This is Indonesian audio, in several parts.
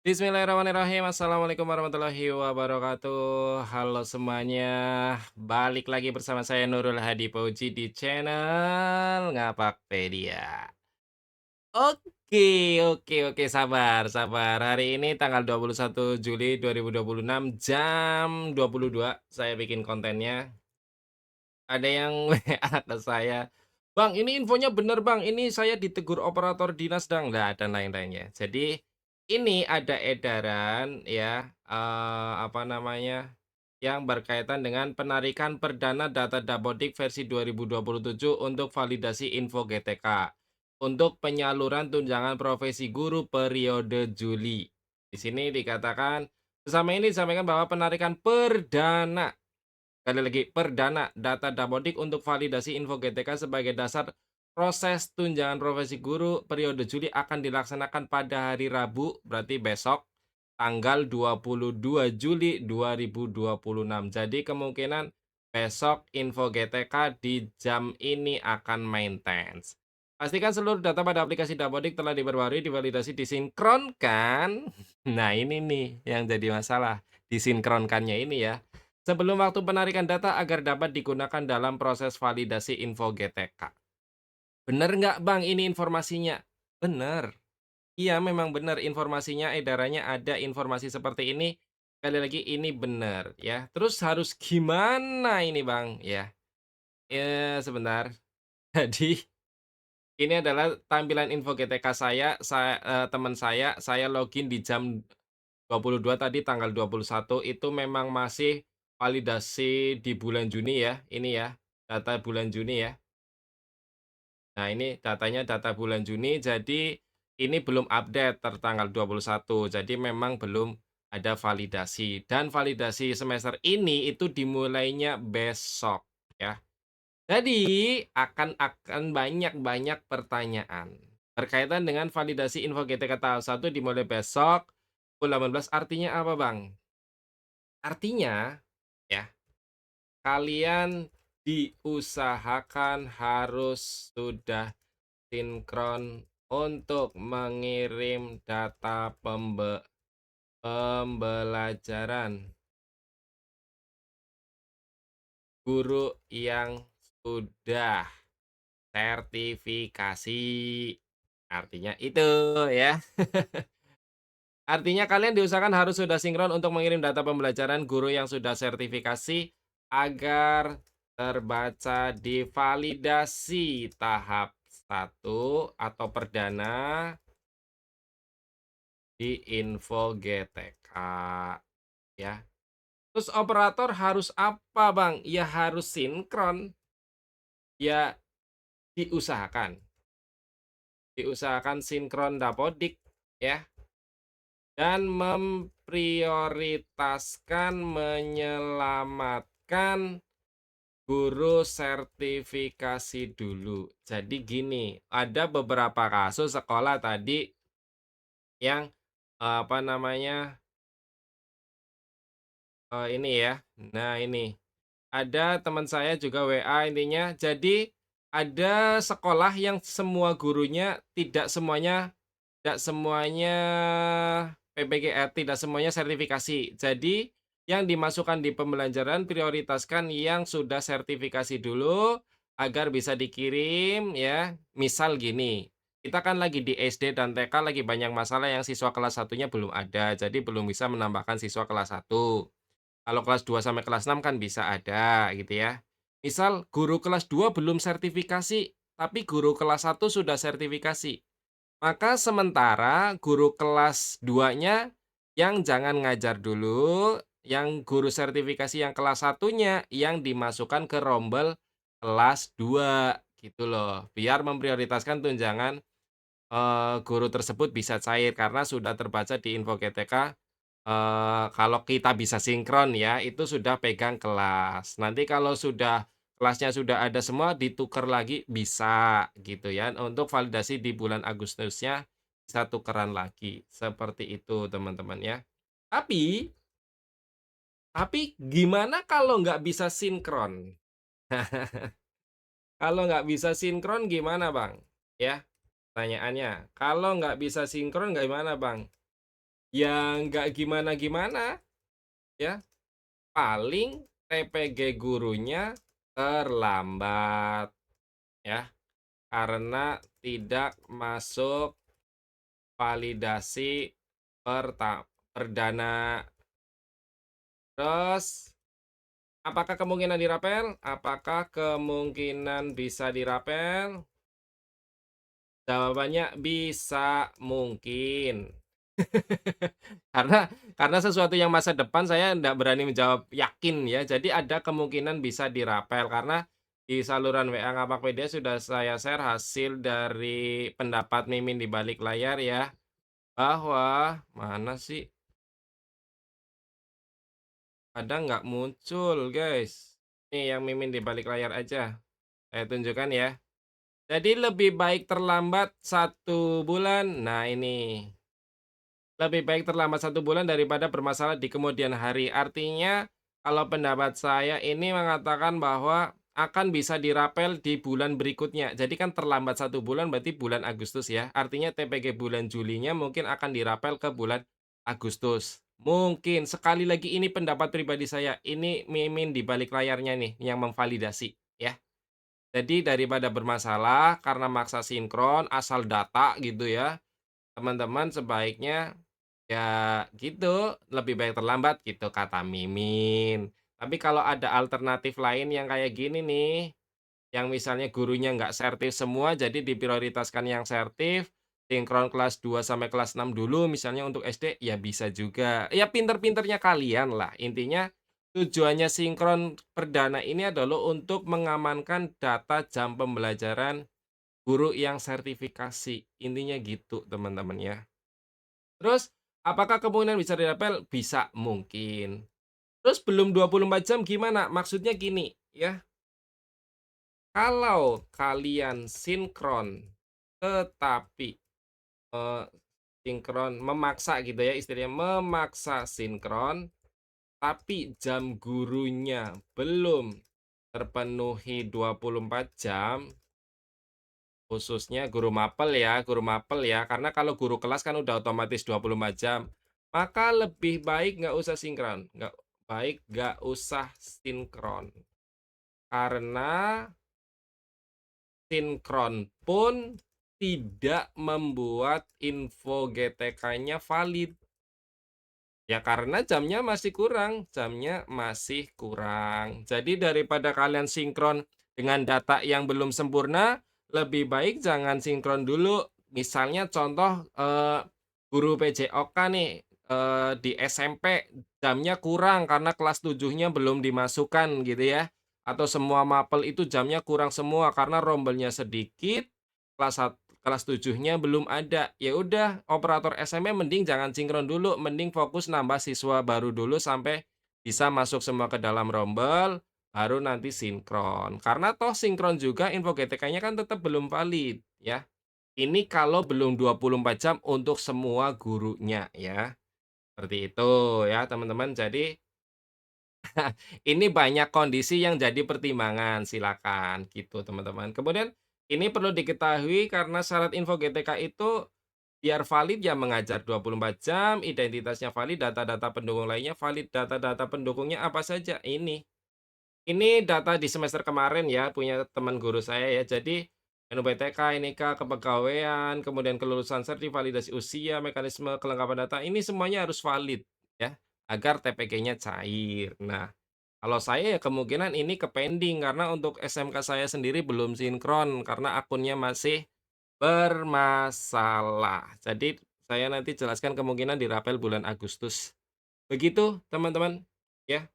Bismillahirrahmanirrahim. Assalamualaikum warahmatullahi wabarakatuh. Halo semuanya, balik lagi bersama saya Nurul Hadi Fauzi di channel Ngapakpedia. Oke, sabar sabar. Hari ini tanggal 21 Juli 2026 jam 22 saya bikin kontennya. Ada yang WA ke saya, "Bang, ini infonya bener Bang, ini saya ditegur operator dinas Dang," lah dan lain-lainnya. Jadi, ini ada edaran ya, apa namanya, yang berkaitan dengan penarikan perdana data Dapodik versi 2027 untuk validasi info GTK, untuk penyaluran tunjangan profesi guru periode Juli. Di sini dikatakan, bersama ini disampaikan bahwa penarikan perdana Sekali lagi, perdana data Dapodik untuk validasi info GTK sebagai dasar proses tunjangan profesi guru periode Juli akan dilaksanakan pada hari Rabu, berarti besok, tanggal 22 Juli 2026. Jadi kemungkinan besok info GTK di jam ini akan maintenance. Pastikan seluruh data pada aplikasi Dapodik telah diperbarui, divalidasi, disinkronkan. Nah ini nih yang jadi masalah, disinkronkannya ini ya. Sebelum waktu penarikan data agar dapat digunakan dalam proses validasi info GTK. Bener nggak Bang ini informasinya? Bener. Iya memang bener informasinya, edarannya ada informasi seperti ini. Sekali lagi ini bener ya. Terus harus gimana ini Bang? Ya, sebentar. Jadi ini adalah tampilan info GTK teman saya login di jam 22 tadi tanggal 21 itu memang masih validasi di bulan Juni ya, ini ya, data bulan Juni ya. Nah ini datanya data bulan Juni, jadi ini belum update tertanggal 21, jadi memang belum ada validasi dan validasi semester ini itu dimulainya besok ya. Jadi akan banyak pertanyaan berkaitan dengan validasi info GTK tahap 1 dimulai besok pukul 18 artinya apa Bang? Artinya, ya, kalian diusahakan harus sudah sinkron untuk mengirim data pembelajaran guru yang sudah sertifikasi. Artinya itu ya. Artinya kalian diusahakan harus sudah sinkron untuk mengirim data pembelajaran guru yang sudah sertifikasi agar terbaca di validasi tahap 1 atau perdana di info GTK ya. Terus operator harus apa, Bang? Ya harus sinkron, ya diusahakan. Diusahakan sinkron dapodik ya. Dan memprioritaskan menyelamatkan guru sertifikasi dulu. Jadi gini, ada beberapa kasus sekolah tadi yang, apa namanya, ini ya, nah ini, ada teman saya juga WA intinya, jadi ada sekolah yang semua gurunya tidak semuanya tidak semuanya sertifikasi. Jadi, yang dimasukkan di pembelajaran prioritaskan yang sudah sertifikasi dulu, agar bisa dikirim ya. Misal gini, kita kan lagi di SD dan TK lagi banyak masalah yang siswa kelas satunya belum ada, jadi belum bisa menambahkan siswa kelas 1. Kalau kelas 2 sampai kelas 6 kan bisa ada gitu ya. Misal guru kelas 2 belum sertifikasi, tapi guru kelas 1 sudah sertifikasi. Maka sementara guru kelas 2-nya yang jangan ngajar dulu, yang guru sertifikasi yang kelas satunya yang dimasukkan ke rombel kelas 2 gitu loh. Biar memprioritaskan tunjangan, guru tersebut bisa cair karena sudah terbaca di info GTK, kalau kita bisa sinkron ya, itu sudah pegang kelas. Nanti kalau sudah kelasnya sudah ada semua, ditukar lagi bisa, gitu ya. Untuk validasi di bulan Agustusnya, bisa tukeran lagi. Seperti itu, teman-teman ya. Tapi tapi gimana kalau nggak bisa sinkron? Kalau nggak bisa sinkron gimana, Bang? Ya, pertanyaannya. Kalau nggak bisa sinkron gimana, Bang? Ya nggak gimana-gimana ya, paling TPG gurunya terlambat ya, karena tidak masuk validasi perdana. Terus, apakah kemungkinan dirapel? Apakah kemungkinan bisa dirapel? Jawabannya bisa mungkin. Karena sesuatu yang masa depan saya ndak berani menjawab yakin ya. Jadi ada kemungkinan bisa dirapel karena di saluran WA Ngapakpedia sudah saya share hasil dari pendapat Mimin di balik layar ya, bahwa mana sih? Kadang nggak muncul, guys. Nih yang Mimin di balik layar aja, saya tunjukkan ya. Jadi lebih baik terlambat 1 bulan. Nah ini. Lebih baik terlambat 1 bulan daripada bermasalah di kemudian hari. Artinya, kalau pendapat saya ini mengatakan bahwa akan bisa dirapel di bulan berikutnya. Jadi kan terlambat 1 bulan berarti bulan Agustus ya. Artinya TPG bulan Julinya mungkin akan dirapel ke bulan Agustus. Mungkin, sekali lagi ini pendapat pribadi saya. Ini mimin di balik layarnya nih yang memvalidasi ya. Jadi daripada bermasalah karena maksa sinkron asal data gitu ya, teman-teman sebaiknya ya gitu, lebih baik terlambat gitu kata Mimin. Tapi kalau ada alternatif lain yang kayak gini nih, yang misalnya gurunya nggak sertif semua, jadi diprioritaskan yang sertif, sinkron kelas 2 sampai kelas 6 dulu misalnya untuk SD, ya bisa juga. Ya pinter-pinternya kalian lah. Intinya tujuannya sinkron perdana ini adalah untuk mengamankan data jam pembelajaran guru yang sertifikasi. Intinya gitu teman-teman ya. Terus, apakah kemungkinan bisa dirapel? Bisa, mungkin. Terus belum 24 jam gimana? Maksudnya gini, ya, kalau kalian sinkron, tetapi, eee, sinkron memaksa gitu ya, istilahnya memaksa sinkron, tapi jam gurunya belum terpenuhi 24 jam. Khususnya guru mapel ya, karena kalau guru kelas kan udah otomatis 24 jam. Maka lebih baik nggak usah sinkron, nggak usah sinkron. Karena sinkron pun tidak membuat info GTK-nya valid. Ya karena jamnya masih kurang. Jadi daripada kalian sinkron dengan data yang belum sempurna, lebih baik jangan sinkron dulu. Misalnya contoh, guru PJOK nih, di SMP jamnya kurang karena kelas 7-nya belum dimasukkan gitu ya, atau semua mapel itu jamnya kurang semua karena rombelnya sedikit, kelas 7-nya belum ada. Ya udah, operator SMP mending jangan sinkron dulu, mending fokus nambah siswa baru dulu sampai bisa masuk semua ke dalam rombel, baru nanti sinkron. Karena toh sinkron juga info GTK-nya kan tetap belum valid, ya. Ini kalau belum 24 jam untuk semua gurunya ya. Seperti itu ya, teman-teman. Jadi ini banyak kondisi yang jadi pertimbangan, silakan gitu teman-teman. Kemudian ini perlu diketahui karena syarat info GTK itu biar valid ya mengajar 24 jam, identitasnya valid, data-data pendukung lainnya valid, data-data pendukungnya apa saja ini data di semester kemarin ya, punya teman guru saya ya. Jadi NUPTK, NIK, kepegawaian, kemudian kelulusan sertif, validasi usia, mekanisme kelengkapan data, ini semuanya harus valid ya, agar TPG-nya cair. Nah, kalau saya ya kemungkinan ini ke-pending karena untuk SMK saya sendiri belum sinkron karena akunnya masih bermasalah. Jadi saya nanti jelaskan kemungkinan dirapel bulan Agustus. Begitu teman-teman, ya.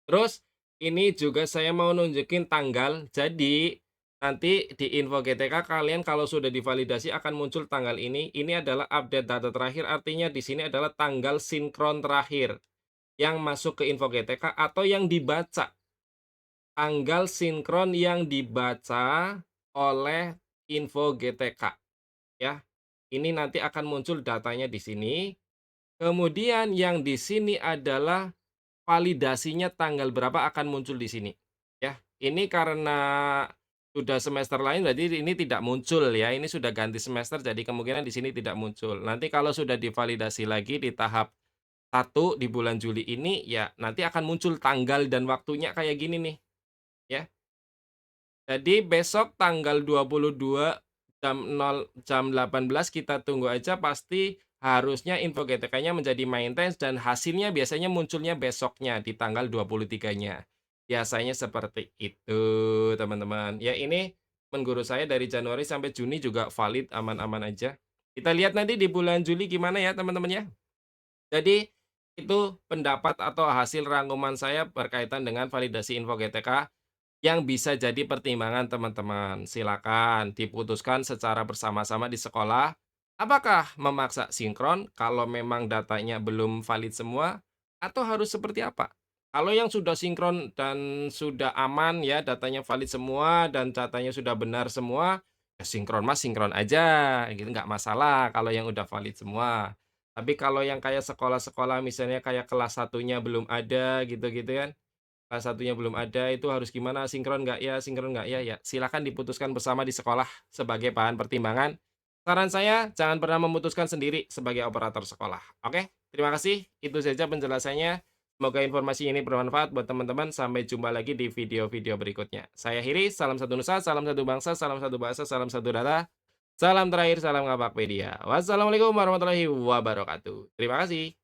Terus ini juga saya mau nunjukin tanggal. Jadi nanti di info GTK kalian kalau sudah divalidasi akan muncul tanggal ini. Ini adalah update data terakhir, artinya di sini adalah tanggal sinkron terakhir yang masuk ke info GTK atau yang dibaca. Tanggal sinkron yang dibaca oleh info GTK ya. Ini nanti akan muncul datanya di sini. Kemudian yang di sini adalah validasinya tanggal berapa akan muncul di sini, ya. Ini karena sudah semester lain berarti ini tidak muncul ya, ini sudah ganti semester jadi kemungkinan di sini tidak muncul. Nanti kalau sudah divalidasi lagi di tahap 1 di bulan Juli ini, ya nanti akan muncul tanggal dan waktunya kayak gini nih, ya. Jadi besok tanggal 22 jam 18 kita tunggu aja pasti harusnya info GTK-nya menjadi maintenance dan hasilnya biasanya munculnya besoknya di tanggal 23-nya. Biasanya seperti itu, teman-teman. Ya ini menurut saya dari Januari sampai Juni juga valid, aman-aman aja. Kita lihat nanti di bulan Juli gimana ya, teman-teman ya. Jadi itu pendapat atau hasil rangkuman saya berkaitan dengan validasi info GTK yang bisa jadi pertimbangan teman-teman. Silakan diputuskan secara bersama-sama di sekolah. Apakah memaksa sinkron kalau memang datanya belum valid semua atau harus seperti apa? Kalau yang sudah sinkron dan sudah aman ya, datanya valid semua dan datanya sudah benar semua, ya sinkron mas sinkron aja, gitu nggak masalah kalau yang udah valid semua. Tapi kalau yang kayak sekolah-sekolah misalnya kayak kelas satunya belum ada gitu-gitu kan, kelas satunya belum ada itu harus gimana, sinkron nggak ya? Ya silakan diputuskan bersama di sekolah sebagai bahan pertimbangan. Saran saya jangan pernah memutuskan sendiri sebagai operator sekolah. Oke, terima kasih. Itu saja penjelasannya. Semoga informasi ini bermanfaat buat teman-teman. Sampai jumpa lagi di video-video berikutnya. Saya Hiri, salam satu nusa, salam satu bangsa, salam satu bahasa, salam satu data. Salam terakhir, salam Ngabakpedia. Wassalamualaikum warahmatullahi wabarakatuh. Terima kasih.